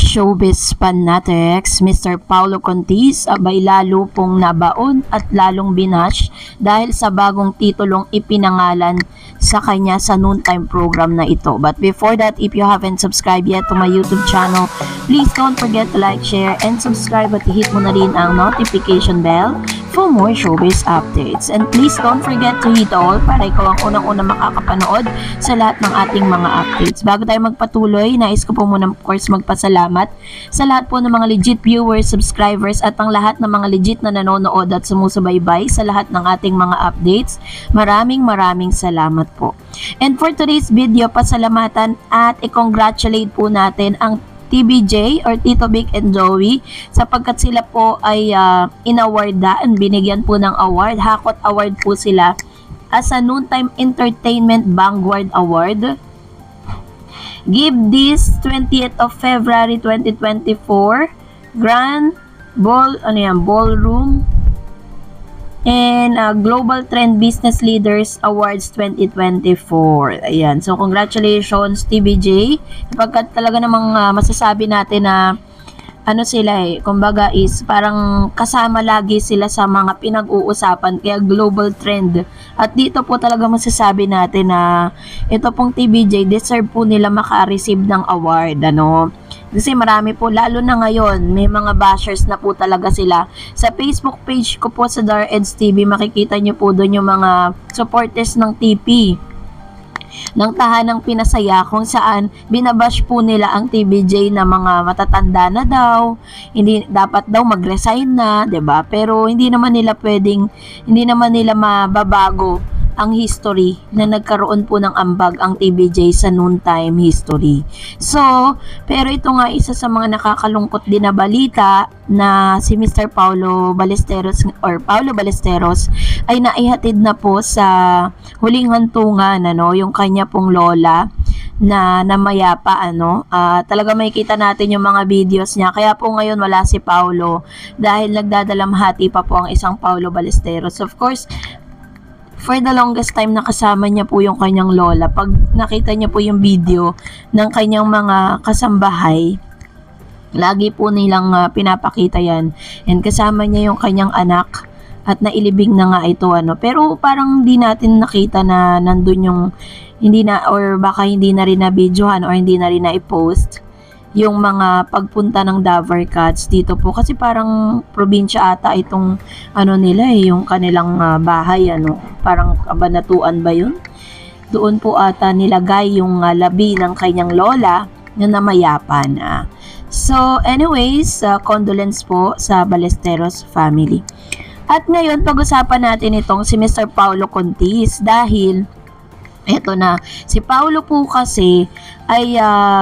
showbiz fanatics, Mr. Paulo Contis abay lalo pong nabaon at lalong binash dahil sa bagong titulong ipinangalan sa kanya sa noontime program na ito. But before that, if you haven't subscribed yet to my YouTube channel, please don't forget to like, share, and subscribe at hit mo na rin ang notification bell for more showbiz updates. And please don't forget to hit all para ikaw ang unang-unang makakapanood sa lahat ng ating mga updates. Bago tayo magpatuloy, nais ko po muna of course magpasalamat sa lahat po ng mga legit viewers, subscribers at ang lahat ng mga legit na nanonood at sumusubaybay sa lahat ng ating mga updates. Maraming salamat po. And for today's video, pasalamatan at i-congratulate po natin ang TBJ or Tito Vic and Joey sapagkat sila po ay inawardan, binigyan po ng award, Hakot Award po sila as a Noontime Entertainment Vanguard Award. Give this 20th of February 2024 Grand Ballroom and Global Trend Business Leaders Awards 2024. Ayan. So, congratulations, TBJ. Sapagkat talaga namang masasabi natin na ano sila kumbaga is parang kasama lagi sila sa mga pinag-uusapan kaya global trend. At dito po talaga masasabi natin na ito pong TBJ deserve po nila maka-receive ng award, ano. Kasi marami po, lalo na ngayon, may mga bashers na po talaga sila. Sa Facebook page ko po sa DarEds TV, makikita nyo po doon yung mga supporters ng TP ng Tahanang Pinasaya kung saan binabash po nila ang TBJ na mga matatanda na daw, hindi dapat daw mag-resign na, 'di ba? Pero hindi naman nila mababago ang history na nagkaroon po ng ambag ang TBJ sa noontime history. So, pero ito nga isa sa mga nakakalungkot din na balita na si Mr. Paulo Ballesteros ay naihatid na po sa huling hantungan, ano, yung kanya pong lola na namayapa, ano. Talaga makikita natin yung mga videos niya. Kaya po ngayon wala si Paulo dahil nagdadalamhati pa po ang isang Paulo Ballesteros. Of course, for the longest time nakasama niya po yung kanyang lola. Pag nakita niya po yung video ng kanyang mga kasambahay, lagi po nilang pinapakita yan. And kasama niya yung kanyang anak at nailibing na nga ito, ano. Pero parang hindi natin nakita na nandun yung or baka hindi na rin na videohan or hindi na rin na i-post yung mga pagpunta ng Davar Cats dito po kasi parang probinsya ata itong ano nila yung kanilang bahay, ano, parang Kabanatuan ba yun? Doon po ata nilagay yung labi ng kanyang lola na namayapan. So anyways, condolence po sa Ballesteros family. At ngayon pag-usapan natin itong si Mr. Paulo Contis dahil eto na, si Paulo po kasi ay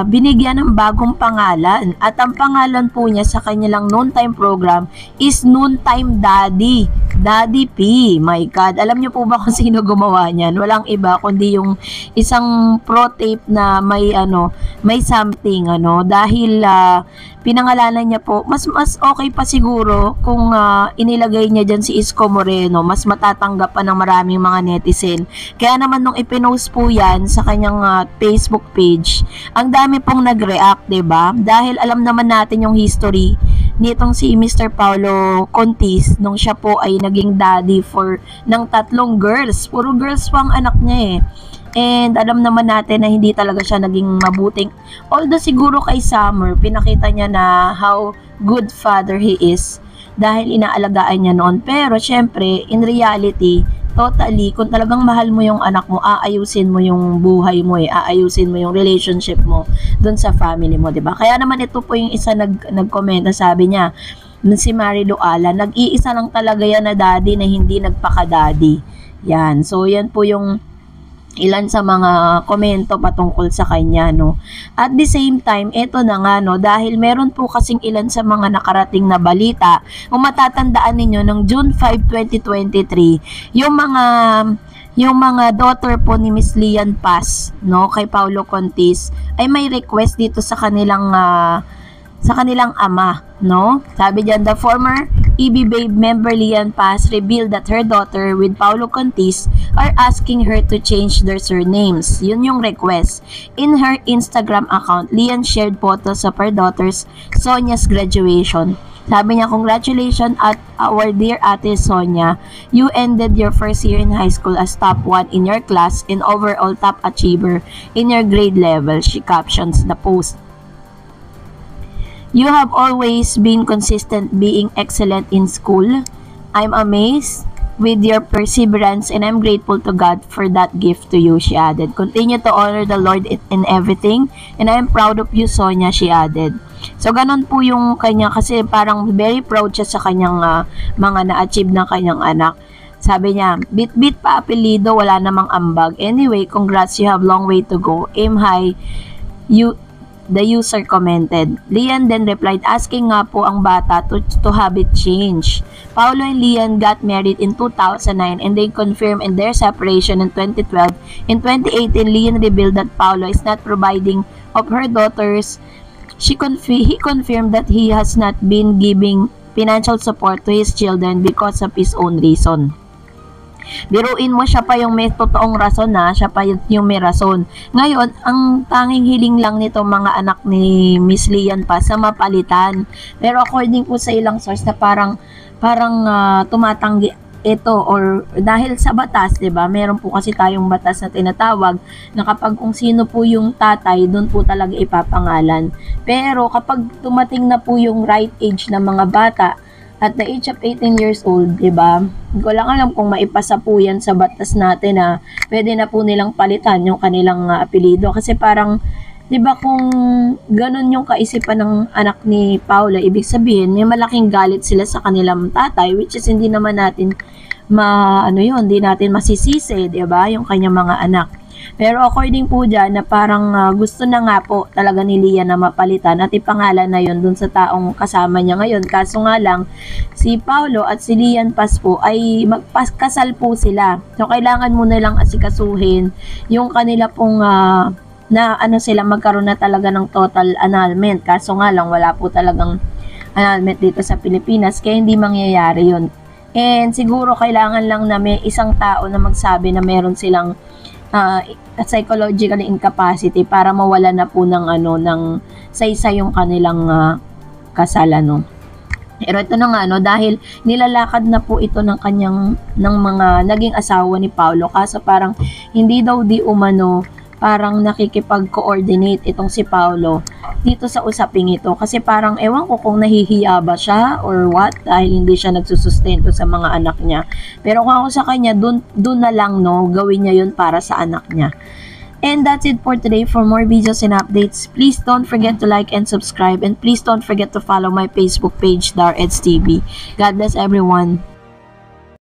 binigyan ng bagong pangalan at ang pangalan po niya sa kanilang noontime program is Noontime Daddy. Daddy P. My God. Alam niyo po ba kung sino gumawa niyan? Walang iba kundi yung isang pro tape na may something, ano, dahil pinangalanan niya po, mas okay pa siguro kung inilagay niya dyan si Isko Moreno, mas matatanggap pa ng maraming mga netizen. Kaya naman nung ipinost po yan sa kanyang Facebook page, ang dami pong nag-react, 'di ba? Dahil alam naman natin yung history nitong si Mr. Paulo Contis nung siya po ay naging daddy ng 3 girls. Puro girls po ang anak niya And alam naman natin na hindi talaga siya naging mabuting. Although siguro kay Summer, pinakita niya na how good father he is dahil inaalagaan niya noon. Pero syempre, in reality, totally, kung talagang mahal mo yung anak mo, aayusin mo yung buhay mo aayusin mo yung relationship mo dun sa family mo, 'di ba? Kaya naman ito po yung isa nag-comment, sabi niya, si Marilu Ala, nag-iisa lang talaga yan na daddy na hindi nagpaka-daddy. Yan. So yan po yung ilan sa mga komento patungkol sa kanya, no. At the same time, eto na nga, no, dahil meron po kasing ilan sa mga nakarating na balita, kung matatandaan ninyo, ng June 5, 2023, yung mga daughter po ni Miss Lian Paz, no, kay Paulo Contis, ay may request dito sa kanilang ama, no. Sabi diyan, the former EB Babe member Lian Paz revealed that her daughter with Paolo Contis are asking her to change their surnames. Yun yung request. In her Instagram account, Lian shared photos of her daughter's Sonia's graduation. Sabi niya, congratulations at our dear ate Sonia. You ended your first year in high school as top 1 in your class and overall top achiever in your grade level. She captions the post. You have always been consistent being excellent in school. I'm amazed with your perseverance and I'm grateful to God for that gift to you, she added. Continue to honor the Lord in everything and I am proud of you, Sonia, she added. So, ganun po yung kanya kasi parang very proud siya sa kanyang mga na-achieve ng kanyang anak. Sabi niya, bit-bit pa apelido, wala namang ambag. Anyway, congrats, you have long way to go. Aim high, the user commented. Lian then replied, asking nga po ang bata to have it change. Paolo and Lian got married in 2009 and they confirmed in their separation in 2012. In 2018, Lian revealed that Paolo is not providing of her daughters. He confirmed that he has not been giving financial support to his children because of his own reason. Biruin mo, siya pa yung may totoong rason na, siya pa yung may rason. Ngayon, ang tanging hiling lang nito mga anak ni Miss Lian pa sa mapalitan. Pero according po sa ilang source na parang tumatanggi ito or dahil sa batas, 'di ba? Meron po kasi tayong batas na tinatawag na kapag kung sino po yung tatay, doon po talaga ipapangalan. Pero kapag tumating na po yung right age ng mga bata, at the age of 18 years old, diba? Hindi ko lang alam kung maipasa po yan sa batas natin na pwede na po nilang palitan yung kanilang apelido. Kasi parang, diba kung ganun yung kaisipan ng anak ni Paula, ibig sabihin, may malaking galit sila sa kanilang tatay, which is hindi naman natin hindi natin masisisi, diba? Yung kanyang mga anak. Pero according po dyan na parang gusto na nga po talaga ni Lian na mapalitan at ipangalan na yon dun sa taong kasama niya ngayon. Kaso nga lang, si Paolo at si Lian Paz po ay magpakasal po sila. So kailangan mo na lang asikasuhin yung kanila pong sila magkaroon na talaga ng total annulment. Kaso nga lang wala po talagang annulment dito sa Pilipinas kaya hindi mangyayari yun. And siguro kailangan lang na may isang tao na magsabi na meron silang psychological incapacity para mawala na po ng saysa yung kanilang kasalan. Pero ito na nga dahil nilalakad na po ito ng mga naging asawa ni Paolo kaso parang hindi daw di umano parang nakikipag-coordinate itong si Paolo dito sa usaping ito kasi parang ewan ko kung nahihiya ba siya or what dahil hindi siya nagsusustento sa mga anak niya. Pero kung ako sa kanya, dun na lang gawin niya yun para sa anak niya. And that's it for today. For more videos and updates, please don't forget to like and subscribe and please don't forget to follow my Facebook page, Dar Eds TV. God bless everyone.